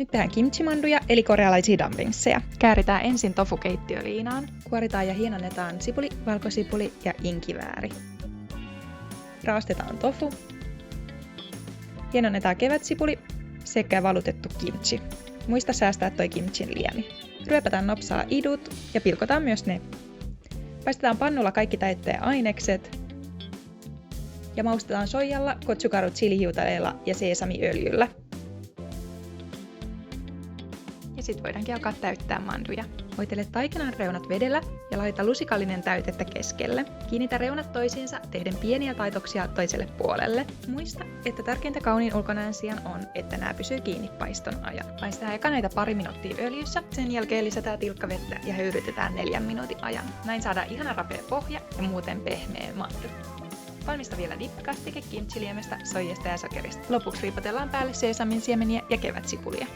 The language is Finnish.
Nyt tehdään kimchimanduja eli korealaisia dumplingsseja. Kääritään ensin tofu keittiöliinaan. Kuoritaan ja hienonnetaan sipuli, valkosipuli ja inkivääri. Raastetaan tofu. Hienonnetaan kevätsipuli sekä valutettu kimchi. Muista säästää toi kimchin liemi. Ryöpätään nopsaa idut ja pilkotaan myös ne. Paistetaan pannulla kaikki täytteen ainekset. Ja maustetaan soijalla, kotsukaru chilihiutaleilla ja seesamiöljyllä. Ja sit voidaankin alkaa täyttää manduja. Voitele taikinan reunat vedellä ja laita lusikallinen täytettä keskelle. Kiinnitä reunat toisiinsa tehden pieniä taitoksia toiselle puolelle. Muista, että tärkeintä kauniin ulkonäön sijaan on, että nämä pysyy kiinni paiston ajan. Paistetaan eka näitä pari minuuttia öljyssä, sen jälkeen lisätään tilkkavettä ja höyrytetään 4 minuutin ajan. Näin saadaan ihana rapea pohja ja muuten pehmeä mandu. Valmista vielä dippikastike kimchiliemestä, soijasta ja sokerista. Lopuksi riipotellaan päälle seesamin siemeniä ja kevätsipulia.